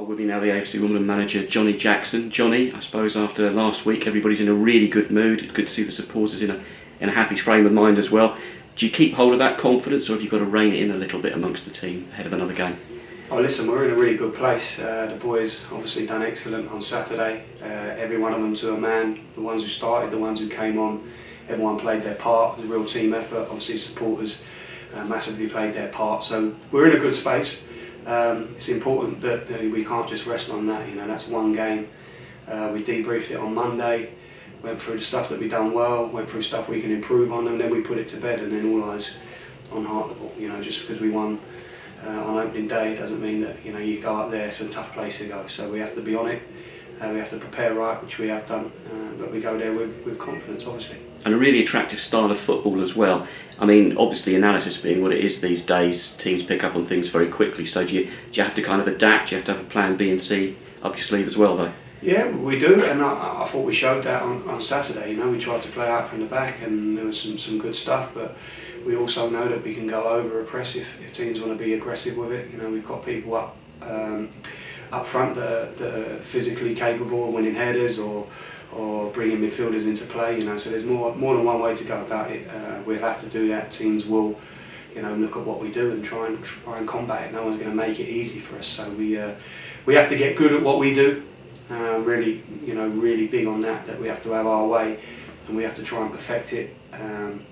Well, with me now, the AFC Wimbledon manager, Johnnie Jackson. Johnny, I suppose after last week, everybody's in a really good mood. It's good to see the supporters in a happy frame of mind as well. Do you keep hold of that confidence, or have you got to rein it in a little bit amongst the team ahead of another game? Oh, listen, we're in a really good place. The boys obviously done excellent on Saturday. Every one of them to a man. The ones who started, the ones who came on, everyone played their part. It was a real team effort. Obviously, supporters massively played their part. So we're in a good space. It's important that we can't just rest on that. You know, that's one game. We debriefed it on Monday, went through the stuff that we've done well, went through stuff we can improve on, and then we put it to bed. And then all eyes on Hartlepool. You know, just because we won on opening day doesn't mean that you go up there. It's a tough place to go. So we have to be on it. We have to prepare right, which we have done. But we go there with confidence, obviously. And a really attractive style of football as well. I mean, obviously analysis being what it is these days, teams pick up on things very quickly. So do you have to kind of adapt? Do you have to have a plan B and C up your sleeve as well, though? Yeah, we do, and I thought we showed that on Saturday. You know, we tried to play out from the back, and there was some good stuff. But we also know that we can go over press if teams want to be aggressive with it. You know, we've got people up front that are physically capable of winning headers or bringing midfielders into play. You know, so there's more than one way to go about it. We'll have to do that. Teams will, look at what we do and try and combat it. No one's going to make it easy for us. So we have to get good at what we do. Really big on that we have to have our way, and we have to try and perfect it.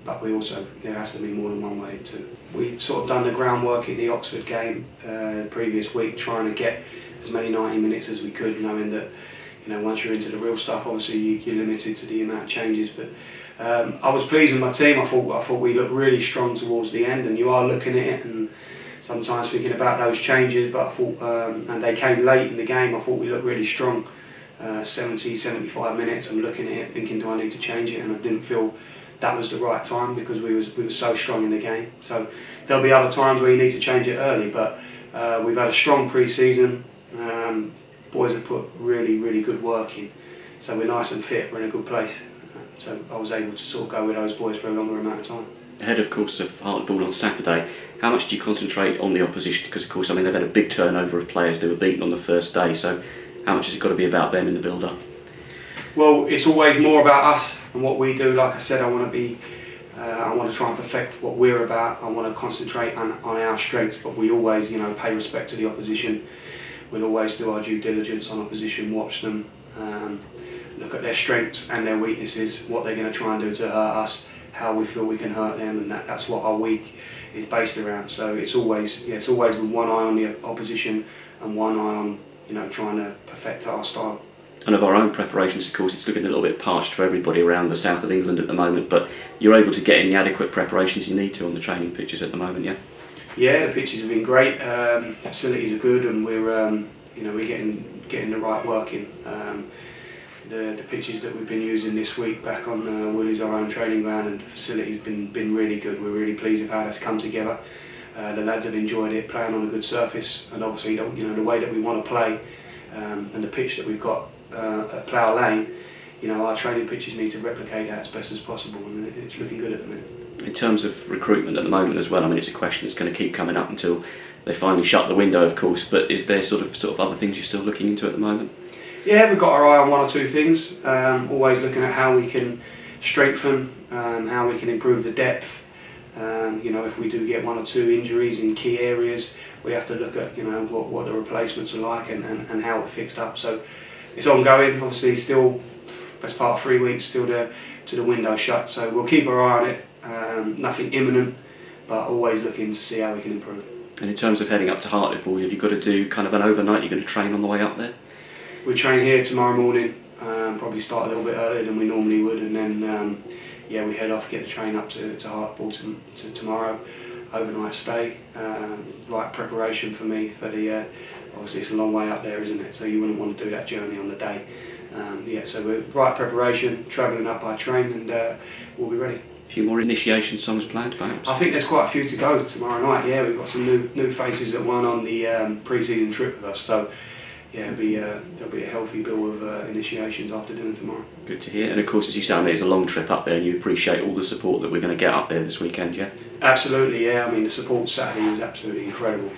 But we also, there has to be more than one way too. We sort of done the groundwork in the Oxford game the previous week, trying to get as many 90 minutes as we could, knowing that once you're into the real stuff, obviously you're limited to the amount of changes. But I was pleased with my team. I thought we looked really strong towards the end, and you are looking at it and sometimes thinking about those changes. But I thought, and they came late in the game. I thought we looked really strong. 75 minutes. I'm looking at it, thinking, do I need to change it? And I didn't feel that was the right time because we were so strong in the game. So there'll be other times where you need to change it early. But we've had a strong pre-season. Boys have put really good work in, so we're nice and fit, we're in a good place. So I was able to sort of go with those boys for a longer amount of time. Ahead, of course, of Hartlepool on Saturday, how much do you concentrate on the opposition? Because, of course, they've had a big turnover of players. They were beaten on the first day, so how much has it got to be about them in the build-up? Well, it's always more about us and what we do. Like I said, I want to try and perfect what we're about. I want to concentrate on our strengths, but we always, pay respect to the opposition. We'll always do our due diligence on opposition, watch them, look at their strengths and their weaknesses, what they're going to try and do to hurt us, how we feel we can hurt them, and that's what our week is based around. So it's always with one eye on the opposition and one eye on trying to perfect our style. And of our own preparations, of course, it's looking a little bit parched for everybody around the south of England at the moment, but you're able to get in the adequate preparations you need to on the training pitches at the moment, yeah? Yeah, the pitches have been great. Facilities are good, and we're getting the right work in. The pitches that we've been using this week back on Woolies, our own training ground, and the facilities been really good. We're really pleased with how that's come together. The lads have enjoyed it, playing on a good surface, and obviously the way that we want to play, and the pitch that we've got at Plough Lane. Our training pitches need to replicate that as best as possible, and it's looking good at the minute. In terms of recruitment at the moment as well, I mean, it's a question that's going to keep coming up until they finally shut the window, of course, but is there sort of other things you're still looking into at the moment? Yeah, we've got our eye on one or two things, always looking at how we can strengthen, how we can improve the depth. If we do get one or two injuries in key areas, we have to look at what the replacements are like and how it's fixed up. So it's ongoing, obviously still best part of 3 weeks still to the window shut, so we'll keep our eye on it. Nothing imminent, but always looking to see how we can improve. And in terms of heading up to Hartlepool, have you got to do kind of an overnight? You're going to train on the way up there? We train here tomorrow morning, probably start a little bit earlier than we normally would, and then we head off, get the train up to Hartlepool to tomorrow. Overnight stay, right preparation for me for the. Obviously, it's a long way up there, isn't it? So you wouldn't want to do that journey on the day. So we're right preparation, travelling up by train, and we'll be ready. A few more initiation songs planned, perhaps? I think there's quite a few to go tomorrow night. Yeah, we've got some new faces that won on the pre-season trip with us. So there'll be a healthy bill of initiations after dinner tomorrow. Good to hear. And of course, as you say, it's a long trip up there, and you appreciate all the support that we're going to get up there this weekend, yeah? Absolutely, yeah. I mean, the support Saturday was absolutely incredible.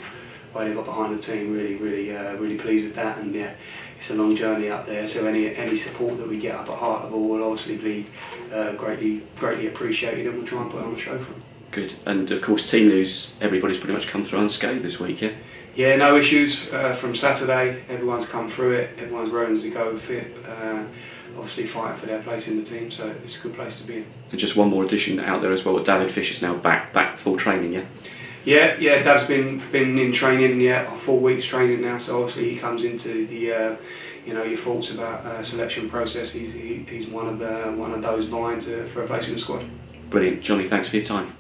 way they got behind the team. Really pleased with that. And yeah, it's a long journey up there. So any support that we get up at Hartlepool will obviously be greatly appreciated, and we'll try and put on a show for them. Good. And of course, team news. Everybody's pretty much come through unscathed this week, yeah. Yeah, no issues from Saturday. Everyone's come through it. Everyone's raring to go, fit. Obviously fighting for their place in the team, so it's a good place to be in. And just one more addition out there as well. David Fisher's now back full training, yeah. Yeah. Dad's been in training, 4 weeks training now. So obviously he comes into the your thoughts about selection process. He's one of those vying for a place in the squad. Brilliant, Johnny. Thanks for your time.